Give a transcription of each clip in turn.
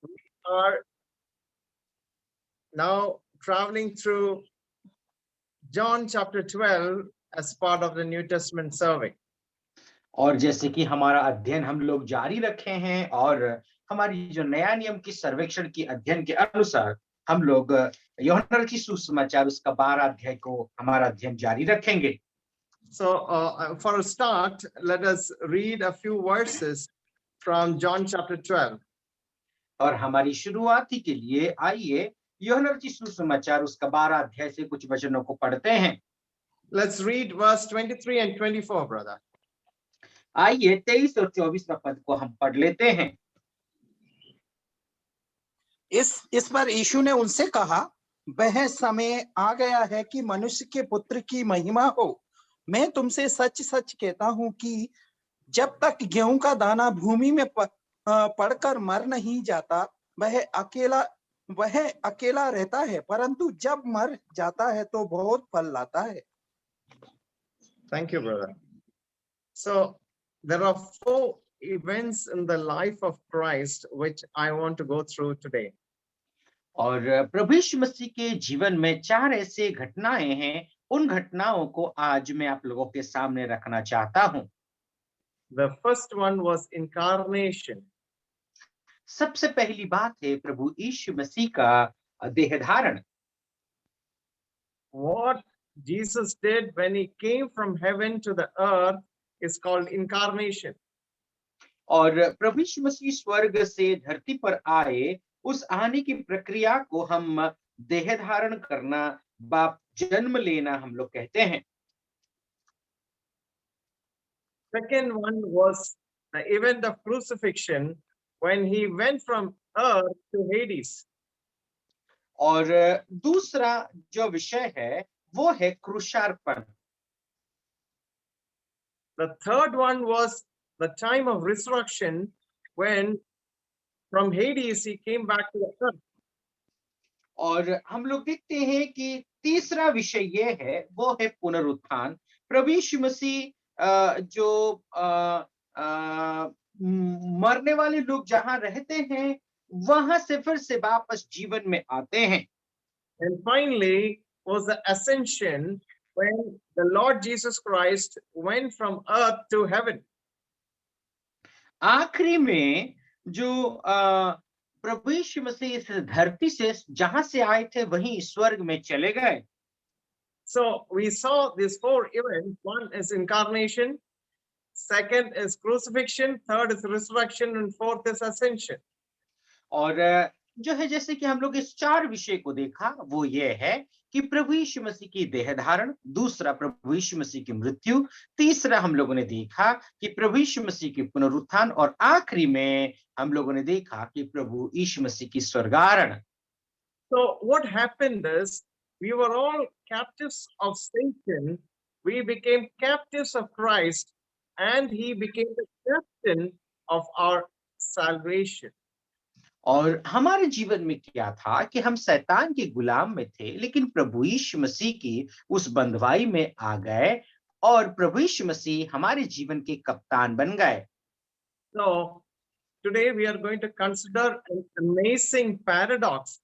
we are now traveling through John chapter 12 as part of the New Testament survey. और जैसे कि हमारा अध्ययन हम लोग जारी रखे हैं और हमारी जो नया नियम की सर्वेक्षण की अध्ययन के अनुसार हम लोग यूहन्ना की सुसमाचार उसका 12 अध्याय को हमारा अध्ययन जारी रखेंगे। So for a start, let us read a few verses from John chapter 12. और हमारी शुरुआती के लिए आइए यूहन्ना की सुसमाचार उसका 12 अध्याय से कुछ वचनों को पढ़ते हैं। Let's read verse 23 and 24, brother. आइए 23 और 24 पद को हम पढ़ लेते हैं। इस पर यीशु ने उनसे कहा, वह समय आ गया है कि मनुष्य के पुत्र की महिमा हो। मैं तुमसे सच सच कहता हूं कि जब तक गेहूं का दाना भूमि में पड़कर मर नहीं जाता, वह अकेला रहता है, परंतु जब मर जाता है तो बहुत फल लाता है। Thank you, brother. So there are 4 events in the life of Christ which I want to go through today. और प्रभु यीशु मसीह के जीवन में 4 ऐसे घटनाएं हैं, उन घटनाओं को आज मैं आप लोगों के सामने रखना चाहता हूं। The first one was incarnation. सबसे पहली बात है प्रभु यीशु मसीह का देह धारण। What Jesus did when he came from heaven to the earth is called incarnation. और प्रभु यीशु मसीह स्वर्ग से धरती पर आए, उस आने की प्रक्रिया को हम देह धारण करना, बाप जन्म लेना हम लोग कहते हैं। Second one was the event of crucifixion when he went from earth to Hades. और दूसरा जो विषय है वो है क्रूसार्पण। The third one was the time of resurrection when from Hades he came back to the earth. और हम लोग देखते हैं कि तीसरा विषय ये है, वो है पुनरुत्थान। प्रभु यीशु मसीह जो मरने वाले लोग जहां रहते हैं वहां से फिर से वापस जीवन में आते हैं। And finally was the ascension when the Lord Jesus Christ went from earth to heaven. आखिरी में जो प्रभु यीशु मसीह इस धरती से जहां से आए थे वहीं स्वर्ग में चले गए। So we saw these 4 events. One is incarnation, second is crucifixion, third is resurrection, and fourth is ascension. और जो है जैसे कि हम लोग इस 4 विषय को देखा, वो ये है कि प्रभु यीशु मसीह की देह धारण, दूसरा प्रभु यीशु मसीह की मृत्यु, तीसरा हम लोगों ने देखा कि प्रभु यीशु मसीह की पुनरुत्थान, और आखिरी में हम लोगों ने देखा कि प्रभु यीशु मसीह की स्वर्गारोहण। So what happened is we were all captives of Satan. We became captives of Christ, and he became the captain of our salvation. और हमारे जीवन में क्या था कि हम शैतान के गुलाम में थे, लेकिन प्रभु यीशु मसीह की उस बंधुआई में आ गए और प्रभु यीशु मसीह हमारे जीवन के कप्तान बन गए। So today we are going to consider an amazing paradox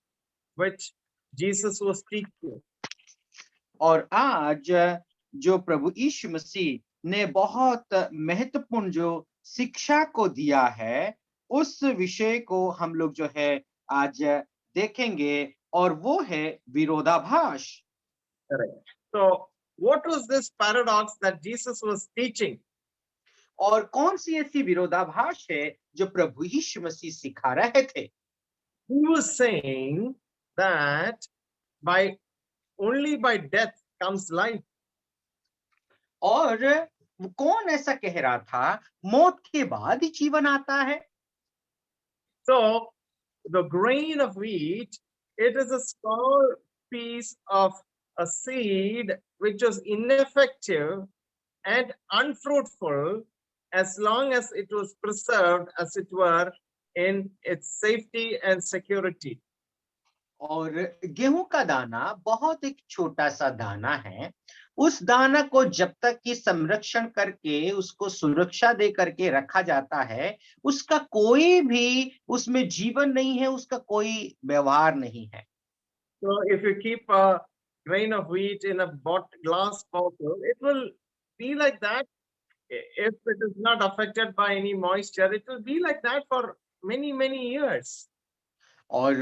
which Jesus was teaching. और आज जो प्रभु यीशु मसीह ने बहुत महत्वपूर्ण जो शिक्षा को दिया है, उस विषय को हम लोग जो है आज देखेंगे, और वो है विरोधाभास। Correct. So what was this paradox that Jesus was teaching? और कौन सी ऐसी विरोधाभास है जो प्रभु यीशु मसीह सिखा रहे थे? He was saying that only by death comes life. और कौन ऐसा कह रहा था मौत के बाद ही जीवन आता है? So the grain of wheat, it is a small piece of a seed which was ineffective and unfruitful as long as it was preserved, as it were, in its safety and security. और गेहूं का दाना बहुत एक छोटा सा दाना है, उस दाना को जब तक कि संरक्षण करके उसको सुरक्षा दे करके रखा जाता है, उसका कोई भी उसमें जीवन नहीं है, उसका कोई व्यवहार नहीं है। So if you keep a grain of wheat in a glass bottle, it will be like that. If it is not affected by any moisture, it will be like that for many, many years. और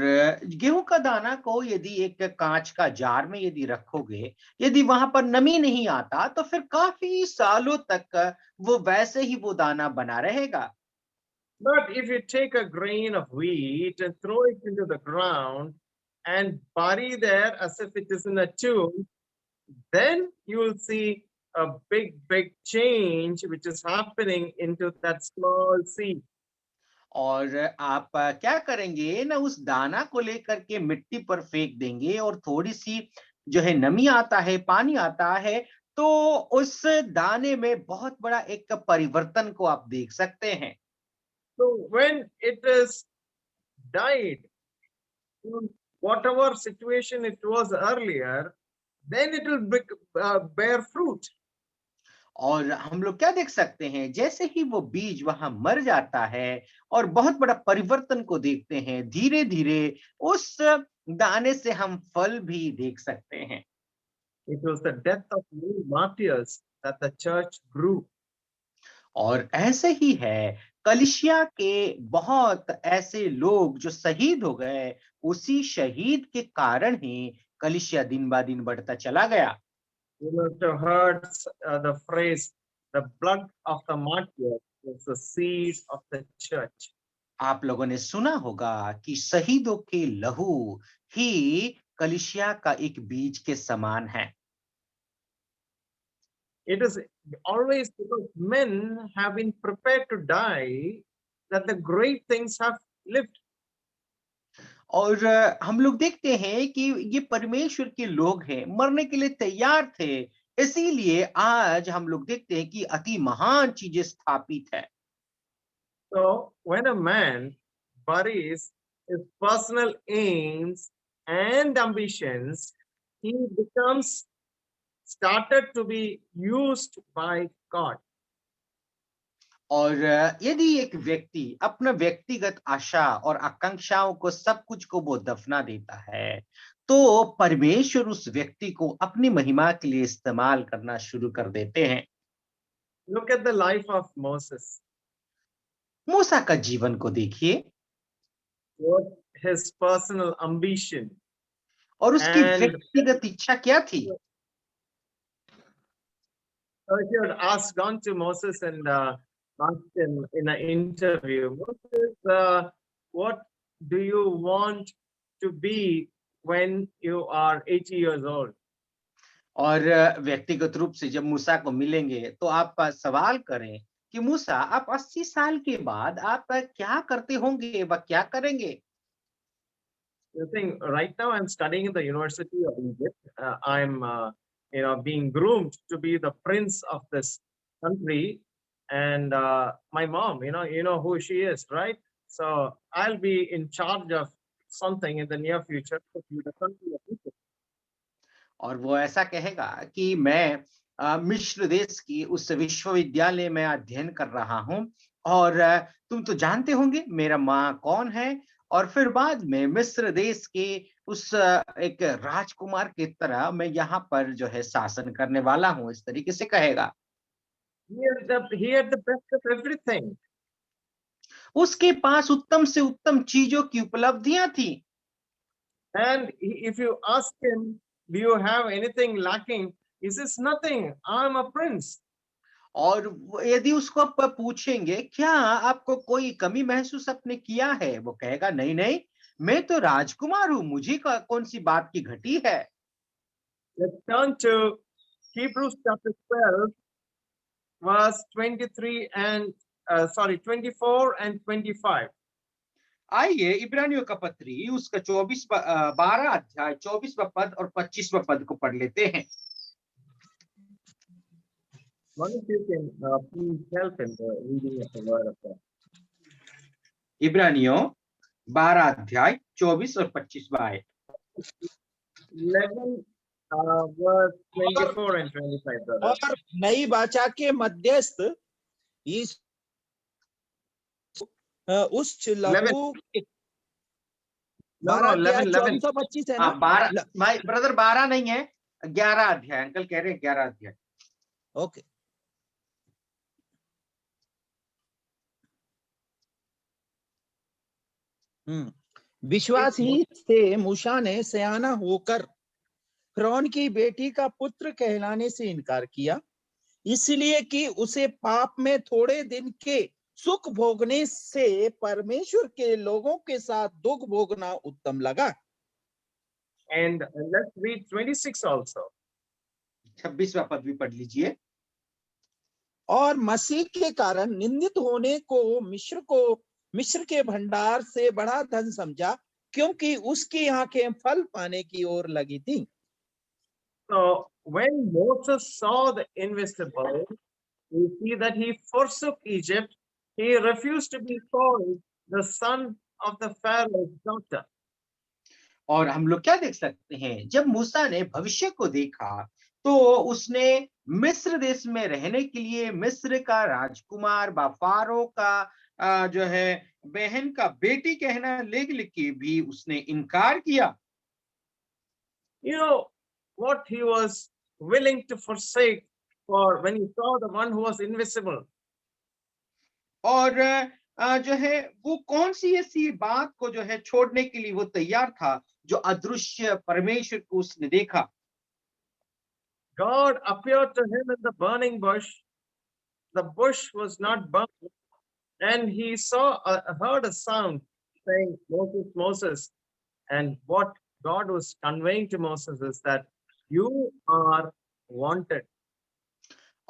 गेहूं का दाना को यदि एक कांच का jar में यदि रखोगे, यदि वहां पर नमी नहीं आता तो फिर काफी सालों तक वो वैसे ही वो दाना बना रहेगा। But if you take a grain of wheat and throw it into the ground and bury there as if it is in a tomb, then you will see a big, big change which is happening into that small seed. और आप क्या करेंगे ना, उस दाना को लेकर के मिट्टी पर फेंक देंगे और थोड़ी सी जो है नमी आता है, पानी आता है, तो उस दाने में बहुत बड़ा एक परिवर्तन को आप देख सकते हैं। So when it is died, in whatever situation it was earlier, then it will bear fruit. और हम लोग क्या देख सकते हैं, जैसे ही वो बीज वहां मर जाता है और बहुत बड़ा परिवर्तन को देखते हैं, धीरे धीरे उस दाने से हम फल भी देख सकते हैं। It was the death of many martyrs that the church grew. और ऐसे ही है, कलिसिया के बहुत ऐसे लोग जो शहीद हो गए, उसी शहीद के कारण ही कलिसिया दिन ब दिन बढ़ता चला गया। You must have heard the phrase, the blood of the martyr is the seed of the church. आप लोगों ने सुना होगा कि शहीदों के लहू ही कलिसिया का एक बीज के समान है। It is always because men have been prepared to die that the great things have lived. और हम लोग देखते हैं कि ये परमेश्वर के लोग हैं, मरने के लिए तैयार थे, इसीलिए आज हम लोग देखते हैं कि अति महान चीजें स्थापित है। So when a man buries his personal aims and ambitions, he becomes started to be used by God. और यदि एक व्यक्ति अपना व्यक्तिगत आशा और आकांक्षाओं को सब कुछ को वो दफना देता है, तो परमेश्वर उस व्यक्ति को अपनी महिमा के लिए इस्तेमाल करना शुरू कर देते हैं। Look at the life of Moses. मूसा का जीवन को देखिए What his personal ambition. और उसकी And व्यक्तिगत इच्छा क्या थी। so if you had gone to Moses and asked him in an interview, Moses, what do you want to be when you are 80 years old? और व्यक्तिगत रूप से जब मूसा को मिलेंगे तो आप सवाल करें कि मूसा, आप 80 साल के बाद आप क्या करते होंगे व क्या करेंगे। You think right now I'm studying in the University of Egypt. I'm being groomed to be the prince of this country, and my mom, you know who she is, right? So I'll be in charge of something in the near future to the country of Egypt. और वो ऐसा कहेगा कि मैं मिस्र देश की उस विश्वविद्यालय में अध्ययन कर रहा हूं और तुम तो जानते होंगे मेरा माँ कौन है, और फिर बाद में मिस्र देश के उस एक राजकुमार की तरह मैं यहाँ पर जो है शासन करने वाला हूँ, इस तरीके से कहेगा। He had the best of everything. उसके पास उत्तम से उत्तम चीजों की उपलब्धियां थी। And if you ask him, do you have anything lacking? He says, nothing. I'm a prince. और यदि उसको आप पूछेंगे क्या आपको कोई कमी महसूस आपने किया है, वो कहेगा नहीं नहीं, मैं तो राजकुमार हूं, मुझे कौन सी बात की घटी है। Let's turn to Hebrews chapter 12, verse 23 and 24 and 25. आइए इब्रानियों का पत्री उसका 12 अध्याय 24वां पद और 25वां पद को पढ़ लेते हैं। One of you can please help in the reading of the word of God. इब्रानियों 12 अध्याय 24 और 25वां आयत। 11 verse 24 and 25, brother. और नई वाचा के मध्यस्थ इस उस लघु No, 12 11, अध्याय 11. 1425 है हाँ ना? 12 भाई ब्रदर 12 नहीं है, 11 अध्याय, अंकल कह रहे हैं 11 अध्याय। ओके। विश्वास ही से मूसा ने सयाना होकर फिरौन की बेटी का पुत्र कहलाने से इनकार किया, इसलिए कि उसे पाप में थोड़े दिन के सुख भोगने से परमेश्वर के लोगों के साथ दुख भोगना उत्तम लगा। And let's read 26 also. 26वां पद भी पढ़ लीजिए। और मसीह के कारण निंदित होने को मिस्र के भंडार से बड़ा धन समझा, क्योंकि उसकी आंखें फल पाने की ओर लगी थी। So when Moses saw the invisible, we see that he forsook Egypt. He refused to be called the son of the Pharaoh's daughter. और हम लोग क्या देख सकते हैं, जब मूसा ने भविष्य को देखा तो उसने मिस्र देश में रहने के लिए मिस्र का राजकुमार फारो का जो है बहन का बेटी कहना लेके के भी उसने इनकार किया। You know what he was willing to forsake for when he saw the one who was invisible. और जो है वो कौन सी ऐसी बात को जो है छोड़ने के लिए वो तैयार था, जो अदृश्य परमेश्वर को उसने देखा। God appeared to him in the burning bush. The bush was not burned, and he heard a sound saying, "Moses, Moses." And what God was conveying to Moses is that you are wanted.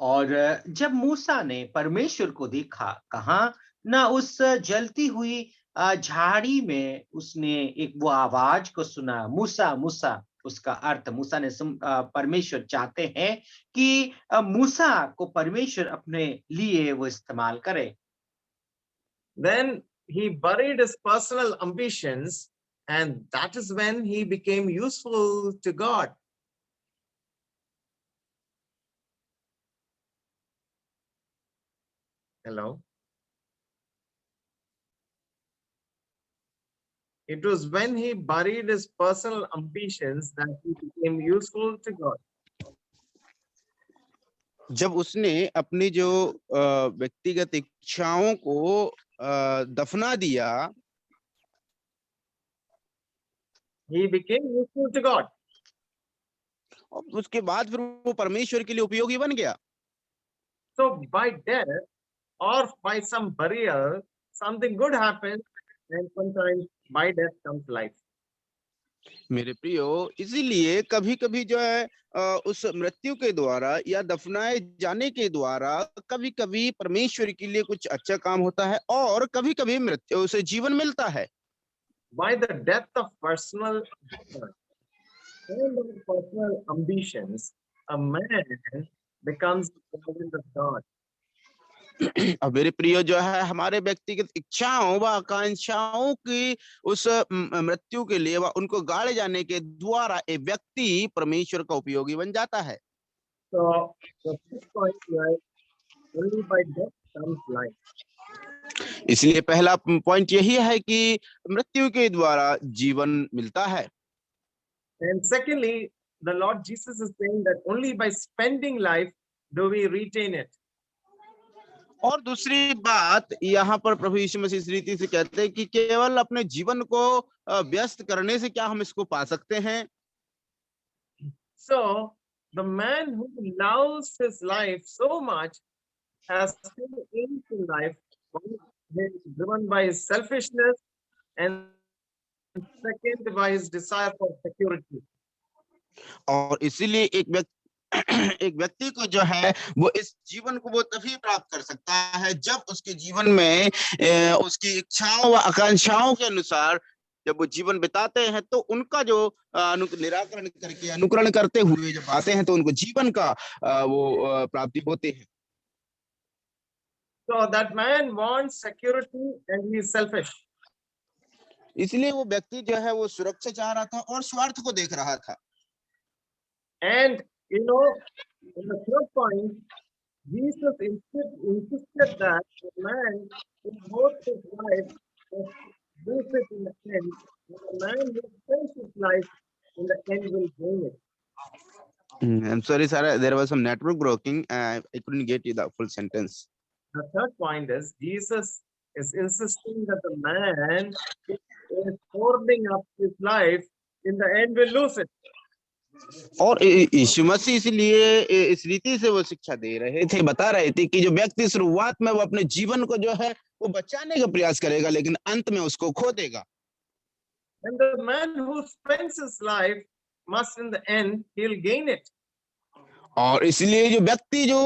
और जब मूसा ने परमेश्वर को देखा, कहा ना उस जलती हुई झाड़ी में उसने एक वो आवाज को सुना, मूसा मूसा। उसका अर्थ मूसा ने परमेश्वर चाहते हैं कि मूसा को परमेश्वर अपने लिए वो इस्तेमाल करे। Then he buried his personal ambitions, and that is when he became useful to God. Hello. It was when he buried his personal ambitions that he became useful to God. जब उसने अपनी जो व्यक्तिगत इच्छाओं को दफना दिया, He became useful to God. और उसके बाद फिर वो परमेश्वर के लिए उपयोगी बन गया। So by death or by some burial, something good happens, and sometimes by death comes life. मेरे प्रियो, इसीलिए कभी कभी जो है उस मृत्यु के द्वारा या दफनाए जाने के द्वारा कभी कभी परमेश्वर के लिए कुछ अच्छा काम होता है, और कभी कभी मृत्यु उसे जीवन मिलता है। By the death of personal and personal ambitions, a man becomes the servant of God. और मेरे प्रियो, जो है हमारे व्यक्तिगत इच्छाओं व आकांक्षाओं की उस मृत्यु के लिए व उनको गाड़े जाने के द्वारा एक व्यक्ति परमेश्वर का उपयोगी बन जाता है। So the first point is only by death comes life. इसलिए पहला पॉइंट यही है कि मृत्यु के द्वारा जीवन मिलता है। And secondly, the Lord Jesus is saying that only by spending life do we retain it. और दूसरी बात यहाँ पर प्रभु यीशु मसीह इस रीति से कहते हैं कि केवल अपने जीवन को व्यस्त करने से क्या हम इसको पा सकते हैं। So the man who loves his life so much has two aims in life. One is driven by his selfishness, and second by his desire for security. और इसीलिए एक व्यक्ति को जो है वो इस जीवन को वो तभी प्राप्त कर सकता है जब उसके जीवन में उसकी इच्छाओं व आकांक्षाओं के अनुसार जब वो जीवन बिताते हैं, तो उनका जो निराकरण करके अनुकरण करते हुए जब आते हैं तो उनको जीवन का वो प्राप्ति होते हैं। So that man wants security and he is selfish. इसलिए वो व्यक्ति जो है वो सुरक्षा चाह रहा था और स्वार्थ को देख रहा था। And you know, in the third point, Jesus insisted that the man who devotes his life must lose it in the end, and the man who spends his life in the end will gain it. I'm sorry, sir. There was some network breaking. I couldn't get you the full sentence. The third point is Jesus is insisting that the man who is hoarding up his life in the end will lose it. और यीशु मसीह इसलिए इस रीति से वो शिक्षा दे रहे थे, बता रहे थे कि जो व्यक्ति शुरुआत में वो अपने जीवन को जो है वो बचाने का प्रयास करेगा, लेकिन अंत में उसको खो देगा। And the man who spends his life must in the end he'll gain it. और इसलिए जो व्यक्ति जो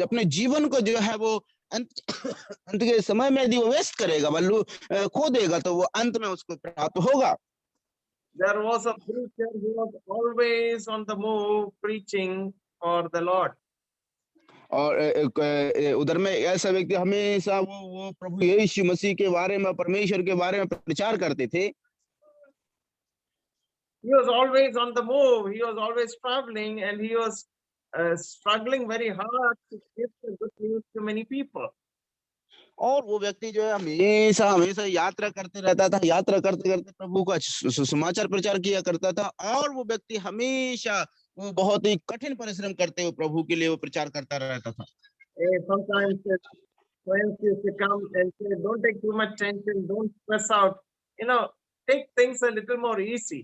अपने जीवन को जो है वो अंत अंत के समय में यदि वो वेस्ट करेगा, खो देगा, तो वो अंत में उसको प्राप्त होगा। There was a preacher who was always on the move preaching for the Lord. और उधर में ऐसा व्यक्ति हमेशा वो प्रभु यीशु मसीह के बारे में, परमेश्वर के बारे में प्रचार करते थे। He was always on the move. He was always traveling, and he was struggling very hard to give the good news to many people. और वो व्यक्ति जो है हमेशा हमेशा यात्रा करते रहता था, यात्रा करते करते प्रभु का समाचार प्रचार किया करता था, और वो व्यक्ति हमेशा वो बहुत ही कठिन परिश्रम करते हुए प्रभु के लिए वो प्रचार करता रहता था। Sometimes friends used to come and say, "Don't take too much tension, don't stress out. Take things a little more easy."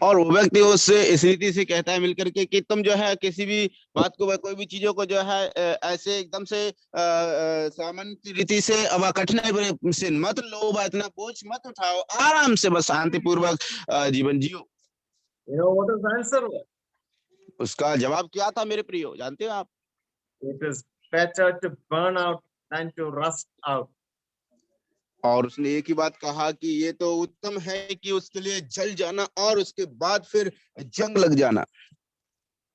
और वो व्यक्ति उससे इस रीति से कहता है मिलकर के कि तुम जो है किसी भी बात को, कोई भी चीजों को जो है ऐसे एकदम से सामान्य रीति से अब कठिनाई से मत लो, इतना बोझ मत उठाओ, आराम से बस शांतिपूर्वक जीवन जियो। You know what his answer was? उसका जवाब क्या था मेरे प्रियो, जानते हो आप? It is better to burn out than to rust out. और उसने एक ही बात कहा कि ये तो उत्तम है कि उसके लिए जल जाना और उसके बाद फिर जंग लग जाना।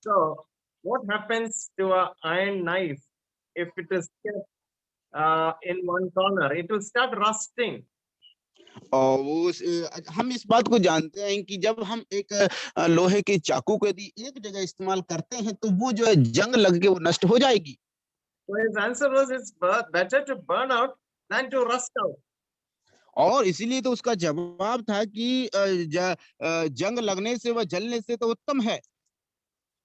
So what happens to a iron knife if it is kept in one corner? It will start rusting. और हम इस बात को जानते हैं कि जब हम एक लोहे के चाकू को यदि एक जगह इस्तेमाल करते हैं तो वो जो है जंग लग के वो नष्ट हो जाएगी। So his answer was, it's better to burn out than to rust out. और इसीलिए तो उसका जवाब था कि जंग लगने से व जलने से तो उत्तम है।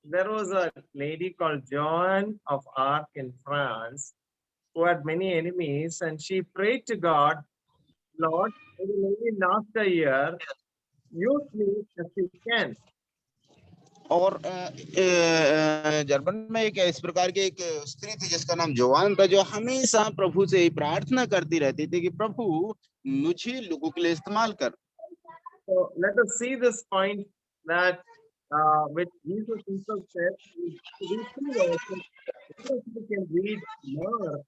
There was a lady called Joan of Arc in France who had many enemies, and she prayed to God, "Lord, maybe last a year, use me as you can." और जर्मन में एक इस प्रकार की एक स्त्री थी जिसका नाम जोआन था, जो हमेशा प्रभु से प्रार्थना करती रहती थी कि प्रभु मुझे लोगों के लिए इस्तेमाल कर। So let us see this point that which Jesus himself said. We can read Mark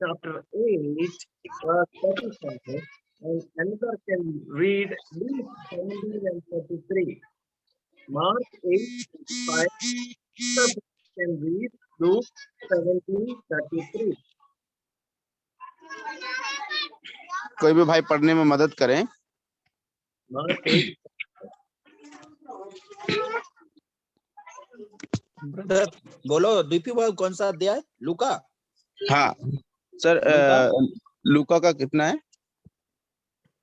chapter 8 verse 37, and another can read Luke 17 and 33. Mark 8:5, can read Luke 17:33. कोई भी भाई पढ़ने में मदद करें। Mark 8. ब्रदर बोलो, दीपी भाई कौन सा अध्याय? लूका? हाँ सर, लूका का कितना है?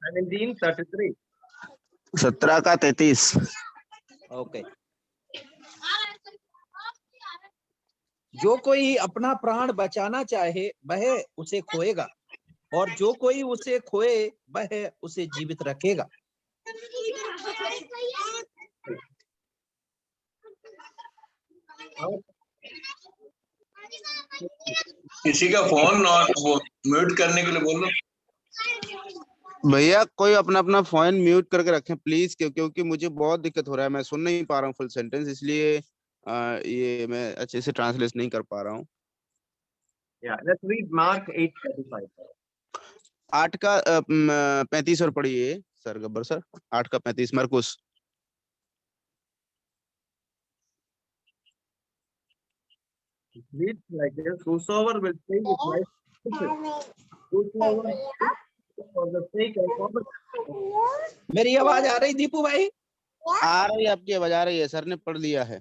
17:33. 17 का 33। ओके। जो कोई अपना प्राण बचाना चाहे वह उसे खोएगा, और जो कोई उसे खोए वह उसे जीवित रखेगा। किसी का फोन और वो म्यूट करने के लिए बोलो भैया, कोई अपना अपना फोन म्यूट करके रखें प्लीज, क्योंकि मुझे बहुत दिक्कत हो रहा है, मैं सुन नहीं पा रहा हूँ फुल सेंटेंस, इसलिए ये मैं अच्छे से ट्रांसलेट नहीं कर पा रहा हूँ। Yeah, let's read Mark 8:35. 8 का 35 और पढ़िए सर, गब्बर सर। 8 का 35 मरकुस। It reads like this: whosoever will save his life, whosoever for the sake of मेरी आवाज आ रही दीपू भाई? आ रही है, आपकी आवाज आ रही है, सर ने पढ़ लिया है।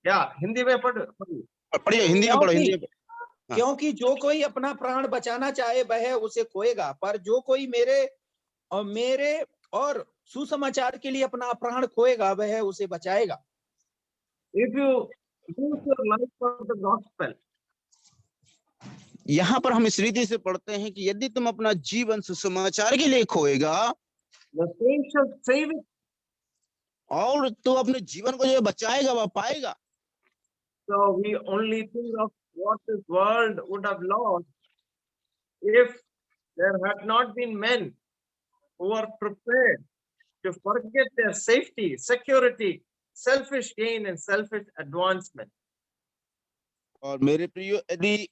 क्या हिंदी में पढ़िए। पढ़िए, हिंदी में पढ़ो, हिंदी में हाँ। क्योंकि जो कोई अपना प्राण बचाना चाहे वह उसे खोएगा, पर जो कोई मेरे और सुसमाचार के लिए अपना प्राण खोएगा वह उसे बचाएगा। If you lose your life for the gospel, यहाँ पर हम इस रीति से पढ़ते हैं कि यदि तुम अपना जीवन सुसमाचार के लिए खोएगा the saint shall save it. और तो अपने जीवन को जो बचाएगा वह पाएगा। So we only think of what this world would have lost if there had not been men who are prepared to forget their safety, security, selfish gain, and selfish advancement. और मेरे प्रियो, यदि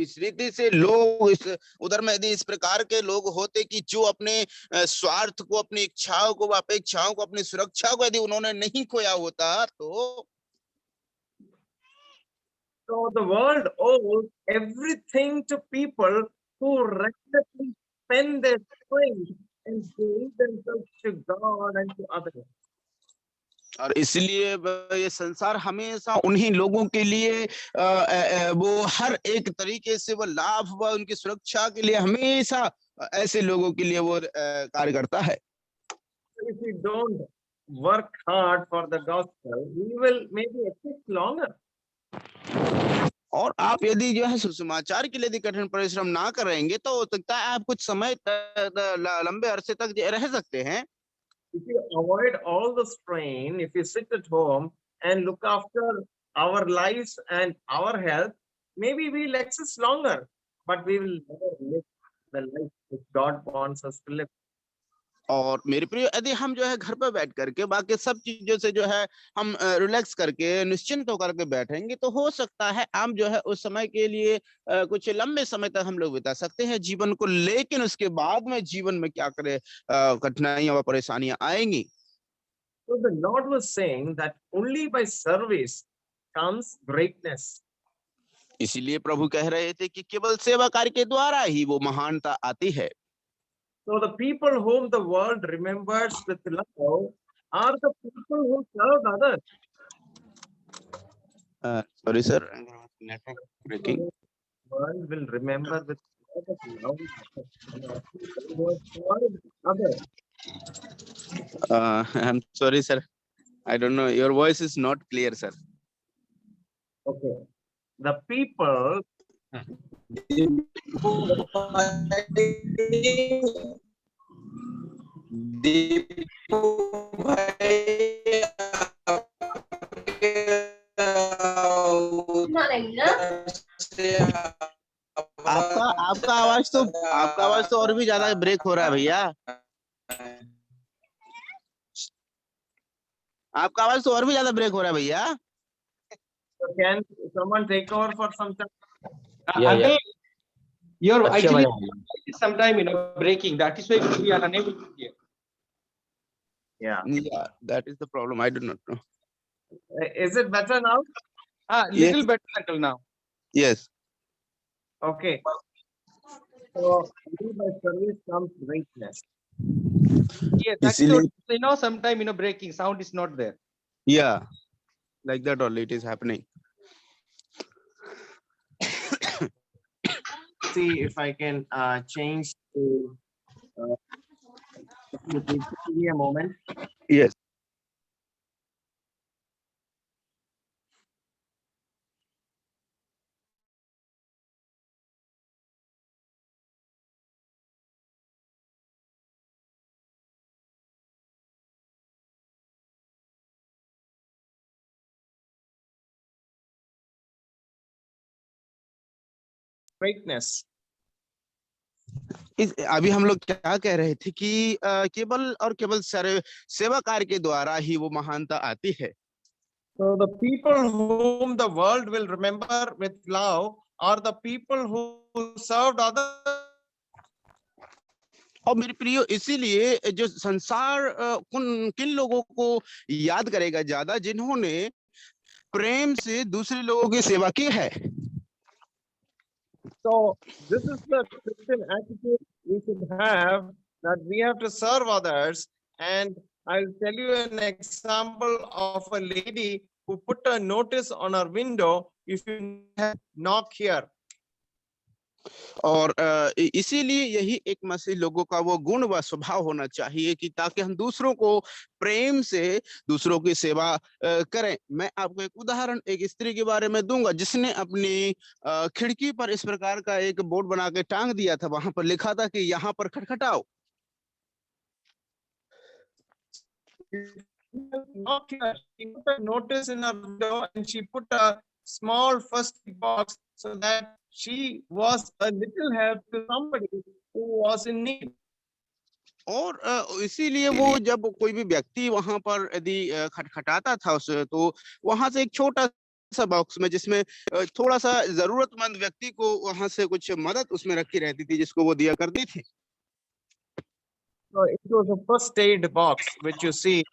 इस रीति से लोग इस उधर में यदि इस प्रकार के लोग होते कि जो अपने स्वार्थ को, अपनी इच्छाओं को, अपेक्षाओं को, अपनी सुरक्षा को यदि उन्होंने नहीं खोया होता तो the world owes everything to people who recklessly spend their strength and give themselves to God and to others. और इसलिए ये संसार हमेशा उन्हीं लोगों के लिए वो हर एक तरीके से वो लाभ व उनकी सुरक्षा के लिए हमेशा ऐसे लोगों के लिए वो कार्य करता है। If we don't work hard for the gospel, we will maybe exist longer. और आप यदि जो है सुसमाचार के लिए यदि कठिन परिश्रम ना करेंगे तो हो सकता है आप कुछ समय लंबे अरसे तक रह सकते हैं। If you avoid all the strain, if you sit at home and look after our lives and our health, maybe we'll exist longer, but we will never live the life which God wants us to live. और मेरे प्रिय, यदि हम जो है घर पर बैठ करके बाकी सब चीजों से जो है हम रिलैक्स करके निश्चिंत होकर के बैठेंगे तो हो सकता है हम जो है उस समय के लिए कुछ लंबे समय तक हम लोग बिता सकते हैं जीवन को, लेकिन उसके बाद में जीवन में क्या करे कठिनाइयां व परेशानियां आएंगी। So the Lord was saying that only by service comes greatness. इसीलिए प्रभु कह रहे थे कि केवल सेवा कार्य के द्वारा ही वो महानता आती है। So the people whom the world remembers with love are the people who serve others. Sorry sir, network breaking. The world will remember with love people who serve others. I'm sorry sir, I don't know, your voice is not clear sir. Okay. The people आपका आवाज तो और भी ज्यादा break हो रहा है भैया, आपका आवाज तो और भी ज्यादा ब्रेक हो रहा है भैया। can someone take over for some time? Uncle, you're अच्छा actually भैया। sometime breaking. That is why we are unable to hear. Yeah. Yeah, that is the problem. I do not know. Is it better now? Little better, uncle, now. Yes. Okay. So only by service comes greatness. Yes, that's Easily- sometime breaking sound is not there. Yeah, like that only it is happening. See if I can change to give me a moment. Yes. Greatness. अभी हम लोग क्या कह रहे थे कि केवल और केवल सेवा कार्य के द्वारा ही वो महानता आती है। So the people whom the world will remember with love are the people who served others. और मेरे प्रियो, इसीलिए जो संसार किन लोगों को याद करेगा ज्यादा, जिन्होंने प्रेम से दूसरे लोगों की सेवा की है। So this is the Christian attitude we should have, that we have to serve others and I'll tell you an example of a lady who put a notice on her window, if you knock here. और इसीलिए यही एक मसीह लोगों का वो गुण व स्वभाव होना चाहिए कि ताकि हम दूसरों को प्रेम से दूसरों की सेवा करें। मैं आपको एक उदाहरण एक स्त्री के बारे में दूंगा जिसने अपनी खिड़की पर इस प्रकार का एक बोर्ड बना के टांग दिया था। वहां पर लिखा था कि यहाँ पर खटखटाओ। Knock here. She put a notice in her window and she put a small first aid box so that she was a little help to somebody who was in need. और इसीलिए वो जब कोई भी व्यक्ति वहां पर यदि खटखटाता था उसे, तो वहां से एक छोटा सा बॉक्स में जिसमें थोड़ा सा जरूरतमंद व्यक्ति को वहां से कुछ मदद उसमें रखी रहती थी जिसको वो दिया करती थी। So it was a first aid box which you see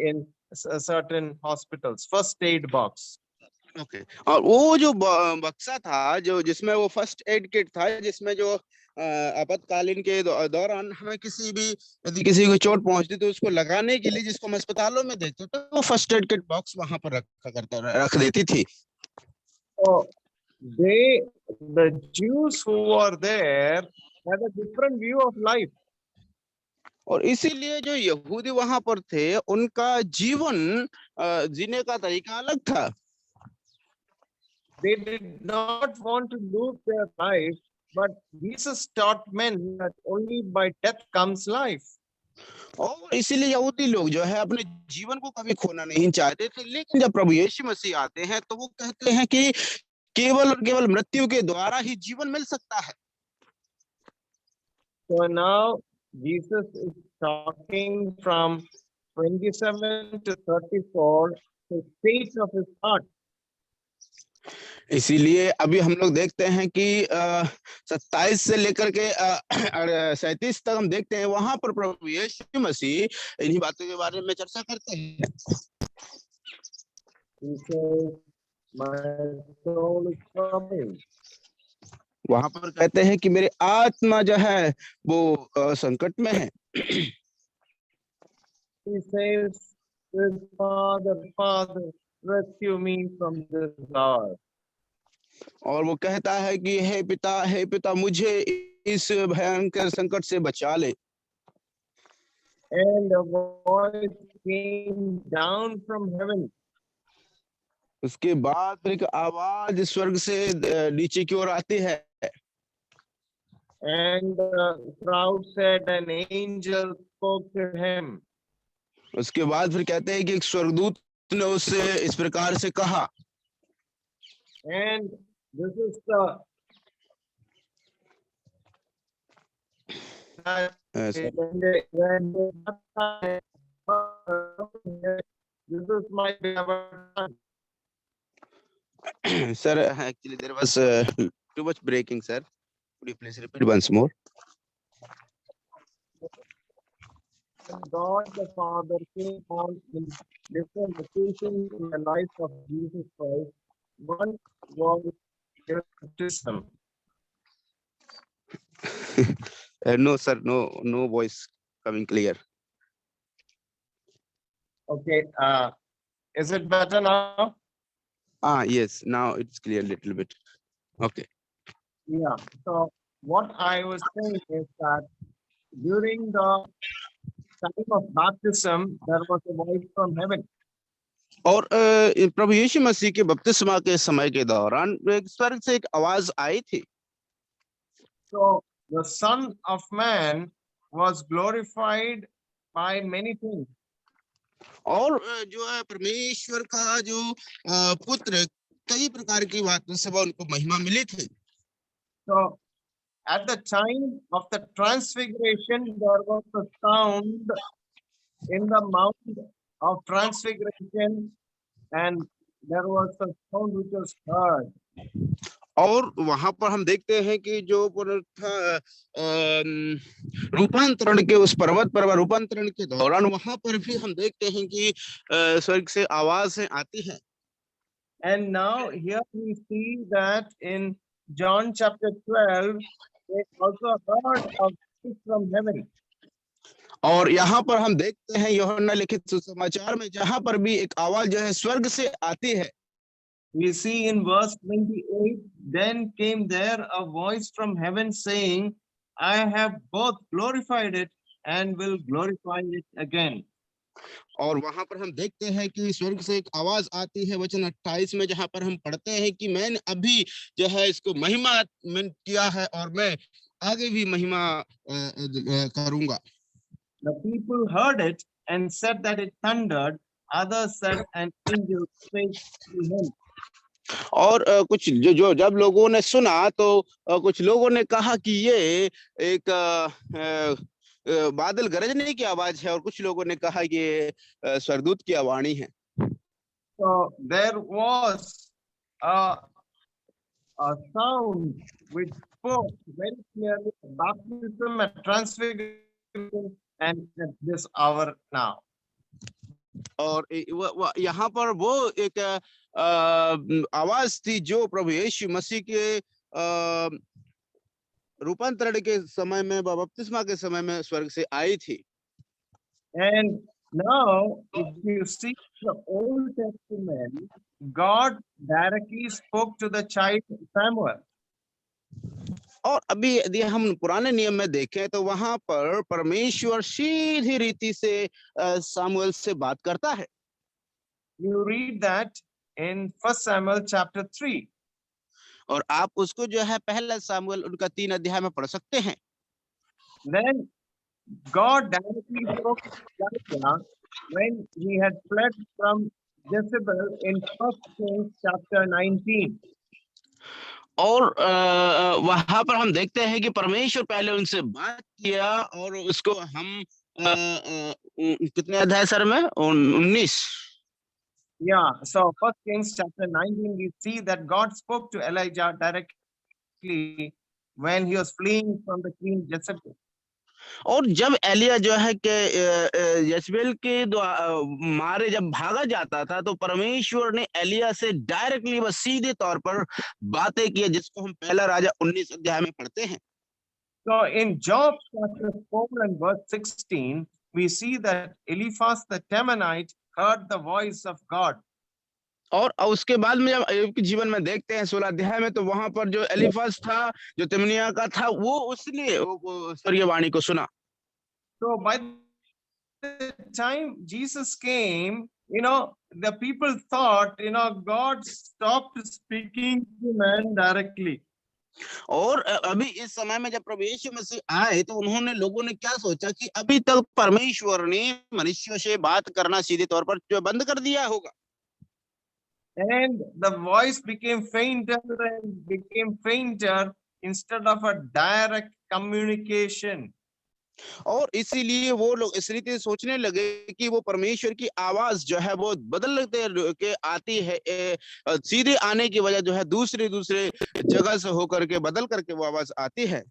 in certain hospitals. First aid box. Okay और वो जो बक्सा था जो जिसमें वो फर्स्ट एड किट था जिसमें जो आपातकालीन के दौरान हमें किसी भी यदि किसी को चोट पहुंचती तो उसको लगाने के लिए जिसको हम अस्पतालों में देखते तो वो फर्स्ट एड किट बॉक्स वहां पर रख देती थी। So the Jews who were there had a different view of life. और इसीलिए जो यहूदी वहां पर थे उनका जीवन जीने का तरीका अलग था। They did not want to lose their life, but Jesus taught men that only by death comes life. और इसीलिए यहूदी लोग जो है अपने जीवन को कभी खोना नहीं चाहते थे, लेकिन जब प्रभु यीशु मसीह आते हैं तो वो कहते हैं कि केवल और केवल मृत्यु के द्वारा ही जीवन मिल सकता है। So now Jesus is talking from 27 to 34, the state of his heart. इसीलिए अभी हम लोग देखते हैं कि 27 से लेकर के 37 तक हम देखते हैं वहां पर प्रभु यीशु मसीह इन्हीं बातों के बारे में चर्चा करते हैं। He says, my soul is troubled. वहां पर कहते हैं कि मेरी आत्मा जो है वो संकट में है। He says, Father, rescue me from this hour. और वो कहता है कि हे पिता मुझे इस भयंकर संकट से बचा ले। And a voice came down from heaven. उसके बाद फिर एक आवाज स्वर्ग से नीचे की ओर आती है। And the crowd said, an angel spoke to him. उसके बाद फिर कहते हैं कि एक स्वर्गदूत ने उससे इस प्रकार से कहा। And this is the this is my beloved son. Sir, actually there was too much breaking, sir. Could you please repeat once more? God the Father came on in different occasions in the life of Jesus Christ. One was baptism. No, sir, no voice coming clear. Okay, is it better now? Yes, now it's clear a little bit. Okay. Yeah, so what I was saying is that during the time of baptism, there was a voice from heaven. और प्रभु यीशु मसीह के बपतिस्मा के समय के दौरान एक स्वर्ग से एक आवाज आई थी। So the Son of Man was glorified by many things. और जो है परमेश्वर का जो पुत्र कई प्रकार की बातों से उनको महिमा मिली थी। So at the time of the transfiguration, there was a sound in the Mount of Transfiguration, and there was a sound which was heard. और वहां पर हम देखते हैं कि जो रूपांतरण के उस पर्वत पर रूपांतरण के दौरान वहां पर भी हम देखते हैं कि स्वर्ग से आवाजें आती हैं। And now here we see that in John chapter 12, they also heard a voice from heaven. और यहाँ पर हम देखते हैं यूहन्ना लिखित सुसमाचार में जहां पर भी एक आवाज जो है स्वर्ग से आती है। We see in verse 28, then came there a voice from heaven saying, I have both glorified it and will glorify it again. और वहां पर हम देखते हैं कि स्वर्ग से एक आवाज आती है वचन 28 में, जहां पर हम पढ़ते हैं कि मैंने अभी जो है इसको महिमा में किया है और मैं आगे भी महिमा करूंगा। The people heard it and said that it thundered. Others said an angel spake to him. और कुछ जो जब लोगों ने सुना तो कुछ लोगों ने कहा कि ये एक बादल गरजने की आवाज है, और कुछ लोगों ने कहा ये स्वर्गदूत की वाणी है। So there was a sound which spoke very clearly baptism and transfiguration and at this hour now. और यहाँ पर वो एक आवाज थी जो प्रभु यीशु मसीह के रूपांतरण के समय में, बपतिस्मा के समय में स्वर्ग से आई थी। And now, if you see the Old Testament, God directly spoke to the child Samuel. और अभी यदि हम पुराने नियम में देखें तो वहां पर परमेश्वर सीधी रीति से सामुएल से बात करता है। You read that in 1 Samuel chapter 3. और आप उसको जो है पहला सामुएल उनका 3 अध्याय में पढ़ सकते हैं। Then God directly spoke to Elijah when he had fled from Jezebel in 1 Kings chapter 19. और वहां पर हम देखते हैं कि परमेश्वर पहले उनसे बात किया, और उसको हम कितने अध्याय सर में 19। Yeah, so 1 Kings chapter 19, we see that God spoke to Elijah directly when he was fleeing from the queen Jezebel. और जब एलिया जो है कि यजबेल के मारे जब भागा जाता था तो परमेश्वर ने एलिया से डायरेक्टली बस सीधे तौर पर बातें की, जिसको हम पहला राजा 19 अध्याय में पढ़ते हैं। So in Job chapter 4 and verse 16, we see that Eliphaz the Temanite heard the voice of God. और उसके बाद में जब अय्यूब के जीवन में देखते हैं 16 अध्याय में, तो वहां पर जो एलिफाज था, जो तिमनिया का था, वो उसने स्वर्गीय वाणी को सुना। So by the time Jesus came, the people thought, God stopped speaking to man directly. और अभी इस समय में जब प्रभु यीशु मसीह आए तो उन्होंने लोगों ने क्या सोचा कि अभी तक परमेश्वर ने मनुष्यों से बात करना सीधे तौर पर जो बंद कर दिया होगा। And the voice became fainter and became fainter instead of a direct communication. और इसीलिए वो लोग इस रीति सोचने लगे कि वो परमेश्वर की आवाज जो है वो बदलते के आती है, सीधे आने की वजह जो है दूसरे जगह से होकर के बदल करके वो आवाज आती है।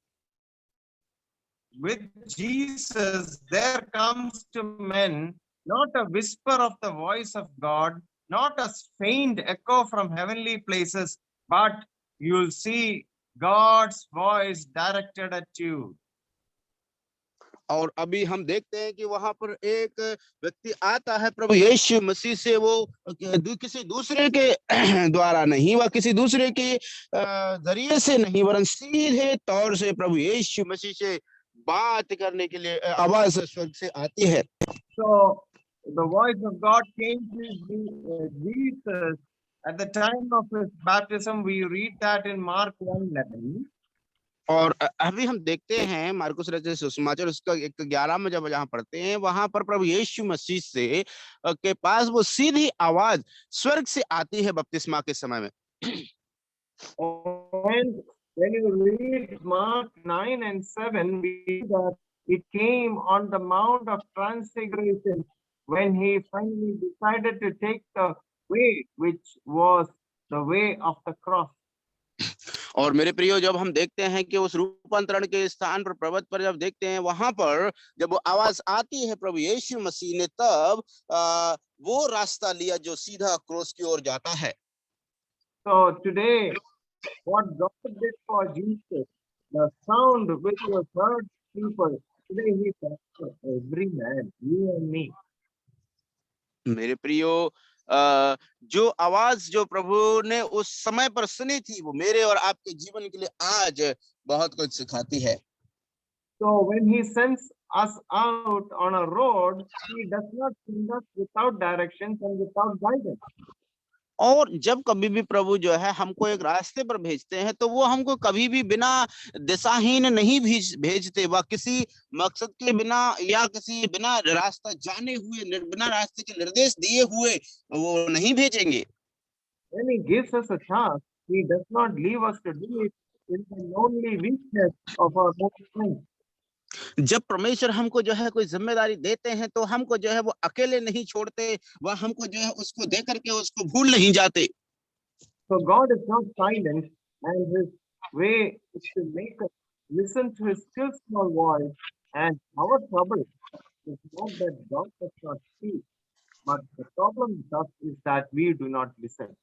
With Jesus, there comes to men not a whisper of the voice of God, not a faint echo from heavenly places, but you'll see God's voice directed at you. और अभी हम देखते हैं कि वहां पर एक व्यक्ति आता है प्रभु यीशु मसीह से, वो किसी दूसरे के द्वारा नहीं, वह किसी दूसरे के जरिए से नहीं, वरन सीधे तौर से प्रभु यीशु मसीह से बात करने के लिए आवाज स्वर्ग से आती है। So the voice of God came to Jesus at the time of his baptism. We read that in Mark 1:11. और अभी हम देखते हैं मार्कुस रचित सुसमाचार उसका 1:11 में जब जहां पढ़ते हैं, वहां पर प्रभु यीशु मसीह से के पास वो सीधी आवाज स्वर्ग से आती है बपतिस्मा के समय में। And when you read Mark 9 and 7, we see that it came on the Mount of Transfiguration when he finally decided to take the way which was the way of the cross. और मेरे प्रियो, जब हम देखते हैं कि उस रूपांतरण के स्थान पर पर्वत पर जब देखते हैं, वहां पर जब वो आवाज आती है प्रभु यीशु मसीह ने, तब वो रास्ता लिया जो सीधा क्रूस की ओर जाता है। So today, what God did for Jesus, the sound which was heard people, Today he talks to every man, you and me. मेरे प्रियो, जो आवाज जो प्रभु ने उस समय पर सुनी थी वो मेरे और आपके जीवन के लिए आज बहुत कुछ सिखाती है। So when he sends us out on a road, he does not send us without directions and without guidance. और जब कभी भी प्रभु जो है हमको एक रास्ते पर भेजते हैं तो वो हमको कभी भी बिना दिशाहीन नहीं भेजते, वह किसी मकसद के बिना या किसी बिना रास्ता जाने हुए, बिना रास्ते के निर्देश दिए हुए वो नहीं भेजेंगे। When he gives us a task, he does not leave us to do it in the lonely weakness of our own strength. जब परमेश्वर हमको जो है कोई जिम्मेदारी देते हैं तो हमको जो है वो अकेले नहीं छोड़ते, वह हमको जो है उसको दे करके उसको भूल नहीं जाते। So God is not silent, and his way is to make us listen to his still small voice. And our trouble is not that God does not speak, but the problem with us is that we do not listen.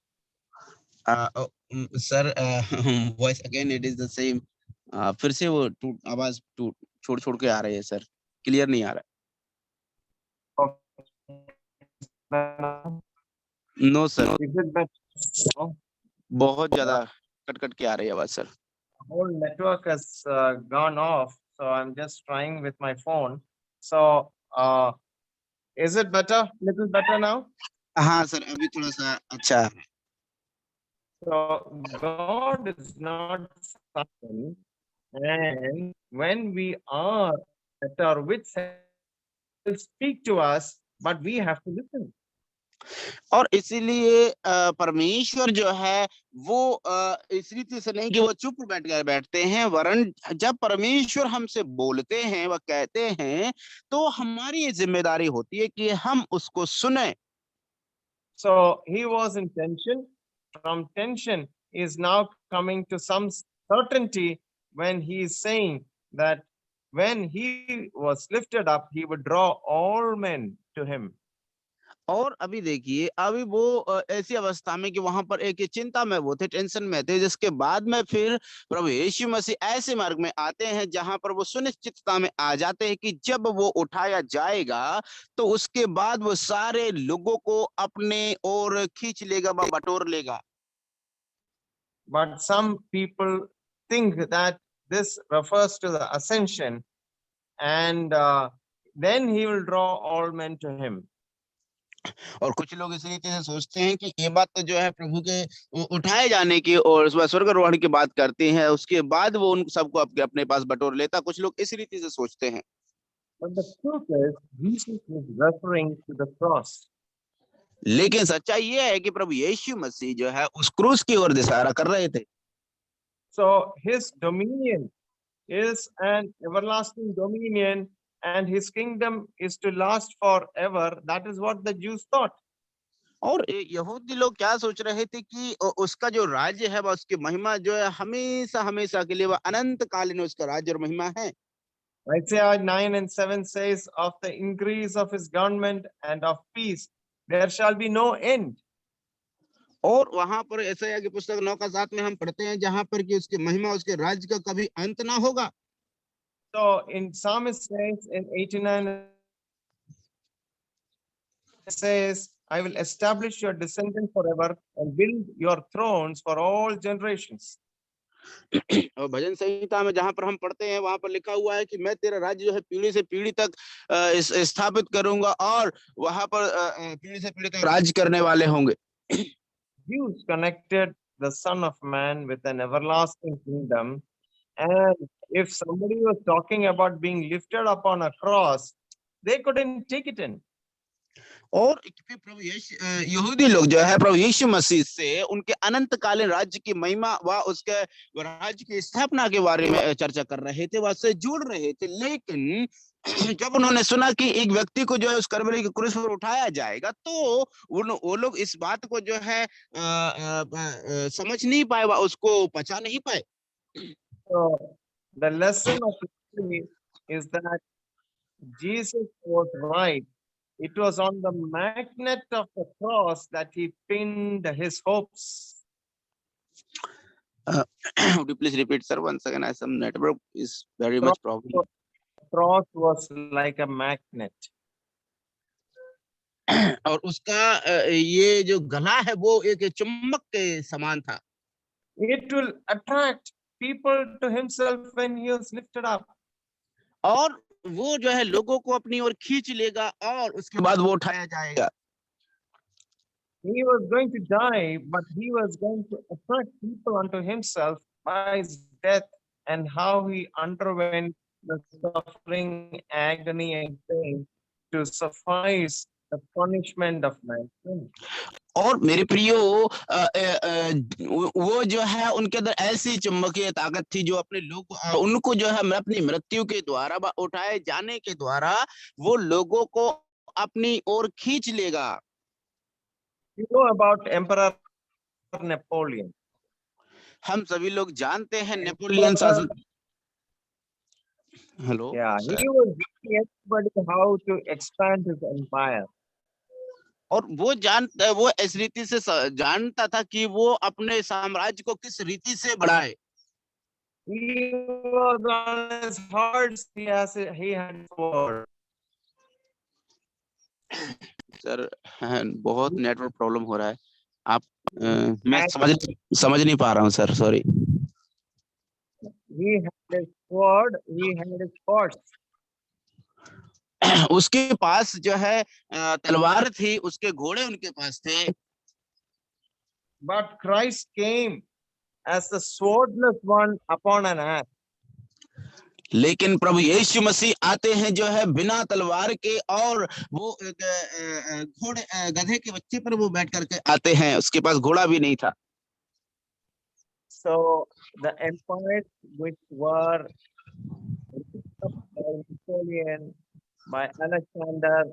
Sir, voice again it is the same. फिर से वो आवाज छोड़ छोड़ के आ रही है sir, clear नहीं आ रहा है। No sir, Is it better? बहुत ज्यादा कट कट के आ रही है आवाज sir. Whole network has gone off, so I'm just trying with my phone. So, is it better? Little better now? हाँ सर, अभी थोड़ा सा अच्छा है। So God is not silent, and when we are at our wits' end, He will speak to us, but we have to listen. और इसीलिए परमेश्वर जो है वो इस रीति से नहीं कि वो चुप बैठते हैं, वरन जब परमेश्वर हमसे बोलते हैं, वह कहते हैं, तो हमारी ये जिम्मेदारी होती है कि हम उसको सुने। So he was in tension. From tension, he is now coming to some certainty when he is saying that when he was lifted up, he would draw all men to him. और अभी देखिए, अभी वो ऐसी अवस्था में कि वहां पर एक चिंता में वो थे, टेंशन में थे, जिसके बाद में फिर प्रभु यीशु मसीह ऐसे मार्ग में आते हैं जहां पर वो सुनिश्चितता में आ जाते हैं कि जब वो उठाया जाएगा तो उसके बाद वो सारे लोगों को अपने ओर खींच लेगा, बटोर लेगा। But some people think that this refers to the ascension, and then he will draw all men to him. और कुछ लोग इस रीति से सोचते हैं कि ये बात तो जो है प्रभु के उठाए जाने की और स्वर्गारोहण की बात करते हैं, उसके बाद वो उन सबको अपने पास बटोर लेता। कुछ लोग इस रीति से सोचते हैं। But the truth is, Jesus is referring to the cross. लेकिन सच्चाई ये है कि प्रभु यीशु मसीह जो है उस क्रूस की ओर इशारा कर रहे थे। So his dominion is an everlasting dominion, and his kingdom is to last forever. That is what the Jews thought. और यहूदी लोग क्या सोच रहे थे कि उसका जो राज्य है, उसकी महिमा जो है हमेशा हमेशा के लिए, वह अनंत कालीन उसका राज्य और महिमा है। Isaiah 9 and 7 says, of the increase of his government and of peace, there shall be no end. और वहां पर यशायाह की पुस्तक 9:7 में हम पढ़ते हैं, जहां पर कि उसकी महिमा, उसके राज्य का कभी अंत ना होगा। So in Psalmist says in 89, it says, I will establish your descendants forever and build your thrones for all generations. और भजन संहिता में जहां पर हम पढ़ते हैं, वहां पर लिखा हुआ है कि मैं तेरा राज्य जो है पीढ़ी से पीढ़ी तक स्थापित करूंगा, और वहां पर पीढ़ी से पीढ़ी तक राज्य करने वाले होंगे। Jews connected the Son of Man with an everlasting kingdom, and if somebody was talking about being lifted up on a cross, they couldn't take it in. और प्रभु यहूदी लोग जो है प्रभु यीशु मसीह से उनके अनंतकालीन राज्य की महिमा व उसके राज्य की स्थापना के बारे में चर्चा कर रहे थे, वह से जुड़ रहे थे। लेकिन जब उन्होंने सुना कि एक व्यक्ति को जो है उस करवली के क्रूस पर उठाया जाएगा, तो वो लोग इस बात को जो है समझ नहीं पाए, वह उसको पचा नहीं पाए। So the lesson of history is that Jesus was right. It was on the magnet of the cross that he pinned his hopes. Would you please repeat, sir, once again? As some network is very much problem. cross was like a magnet. और उसका ये जो गला है वो एक चुम्बक के समान था। It will attract people to himself when he is lifted up. और वो जो है लोगों को अपनी ओर खींच लेगा और उसके बाद वो उठाया जाएगा। He was going to die, but he was going to attract people unto himself by his death and how he underwent the suffering, agony, and pain to suffice the punishment of man's sin. और मेरे प्रियो वो जो है उनके अंदर ऐसी चुंबकीय ताकत थी जो अपने लोग उनको जो है अपनी मृत्यु के द्वारा उठाए जाने के द्वारा वो लोगों को अपनी ओर खींच लेगा। You know about Emperor Napoleon. हम सभी लोग जानते हैं नेपोलियन शासक। Hello. Yeah, he was teaching everybody how to expand his empire. और वो इस रीति से जानता था कि वो अपने साम्राज्य को किस रीति से बढ़ाए। He was on his horse. He had sword. Sir बहुत नेटवर्क प्रॉब्लम हो रहा है। आप मैं समझ नहीं पा रहा हूँ sir, sorry. He had his sword. He had his horse. उसके पास जो है तलवार थी, उसके घोड़े उनके पास थे। But Christ came as the swordless one upon an ass. लेकिन प्रभु यीशु मसीह आते हैं जो है बिना तलवार के, और वो घोड़े गधे के बच्चे पर वो बैठ करके आते हैं, उसके पास घोड़ा भी नहीं था। So the empires which were by Napoleon, by Alexander,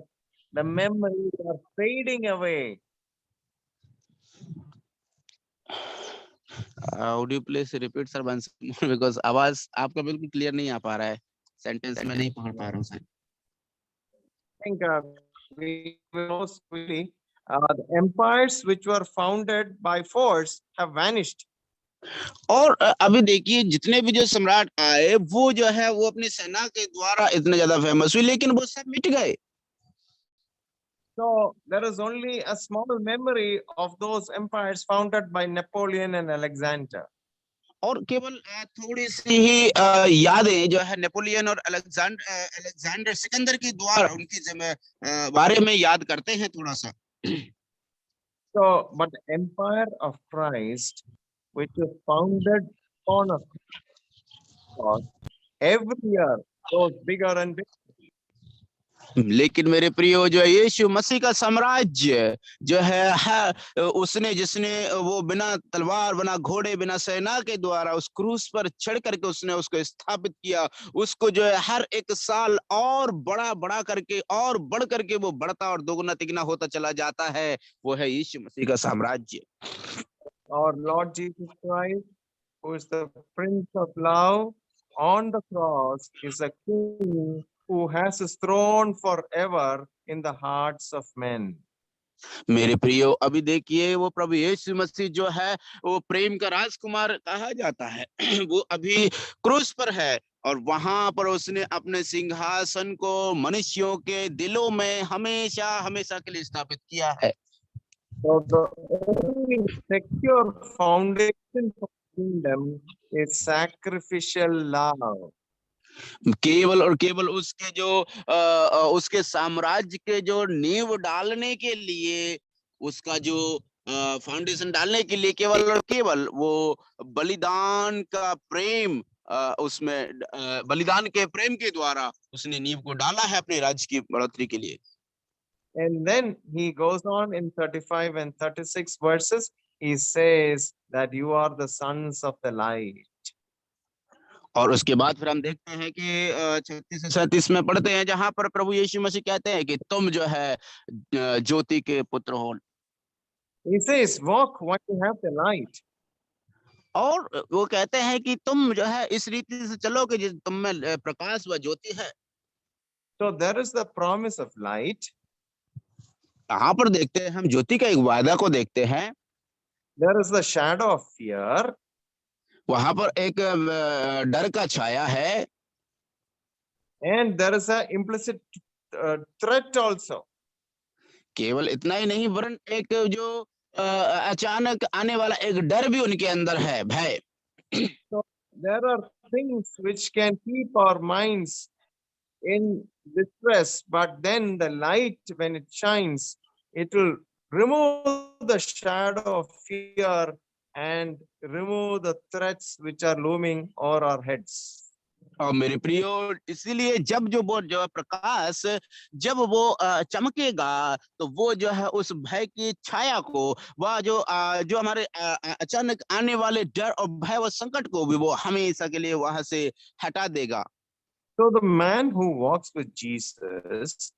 the memories are fading away. Would you please repeat sir once more, because आवाज आपका बिल्कुल क्लियर नहीं आ पा रहा है, सेंटेंस में नहीं पढ़ पा रहा हूँ sir. I think we know quickly, the empires which were founded by force have vanished. और अभी देखिए जितने भी जो सम्राट आए वो जो है वो अपनी सेना के द्वारा इतने ज्यादा फेमस हुए, लेकिन वो सब मिट गए। So there is only a small memory of those empires founded by Napoleon and Alexander. और केवल थोड़ी सी ही यादें जो है नेपोलियन और अलेक्जेंडर सिकंदर के द्वारा उनके बारे में याद करते हैं थोड़ा सा। So, but the empire of Christ, which is founded on a cross, every year goes bigger and bigger. लेकिन मेरे प्रियो जो है यीशु मसीह का साम्राज्य जो है उसने जिसने वो बिना तलवार, बिना घोड़े, बिना सेना के द्वारा उस क्रूस पर चढ़ करके उसने उसको स्थापित किया, उसको जो है हर एक साल और बड़ा करके और बढ़ करके वो बढ़ता और दोगुना तिगुना होता चला जाता है, वो है यीशु मसीह का साम्राज्य। Our Lord Jesus Christ, who is the Prince of Love, on the cross is a king who has his throne forever in the hearts of men. मेरे प्रियो अभी देखिए वो प्रभु यीशु मसीह जो है वो प्रेम का राजकुमार कहा जाता है, वो अभी क्रूस पर है और वहां पर उसने अपने सिंहासन को मनुष्यों के दिलों में हमेशा हमेशा के लिए स्थापित किया है। So the only secure foundation for kingdom is sacrificial love. केवल और केवल उसके जो उसके साम्राज्य के जो नींव डालने के लिए, उसका जो फाउंडेशन डालने के लिए केवल और केवल वो बलिदान का प्रेम, उसमें बलिदान के प्रेम के द्वारा उसने नींव को डाला है अपने राज्य की बढ़ोतरी के लिए। And then he goes on in 35 and 36 verses, he says that you are the sons of the light. और उसके बाद फिर हम देखते हैं कि 36 से 37 में पढ़ते हैं जहां पर प्रभु यीशु मसीह कहते हैं कि तुम जो है ज्योति के पुत्र हो। He says, walk while you have the light. और वो कहते हैं कि तुम जो है इस रीति से चलो कि जिस तुम में प्रकाश व ज्योति है। So there is the promise of light. यहाँ पर देखते हैं हम ज्योति का एक वादा को देखते हैं। There is the shadow of fear. वहां पर एक डर का छाया है। And there is a implicit threat also. केवल इतना ही नहीं वरन एक जो अचानक आने वाला एक डर भी उनके अंदर है, भय। So there are things which can keep our minds in distress, but then the light, when it shines, it will remove the shadow of fear and remove the threats which are looming over our heads. और मेरे प्रियो, इसीलिए जब वो जो प्रकाश जब वो चमकेगा तो वो जो है उस भय की छाया को, वह जो हमारे अचानक आने वाले डर और भय व संकट को भी वो हमेशा के लिए वहां से हटा देगा। So the man who walks with Jesus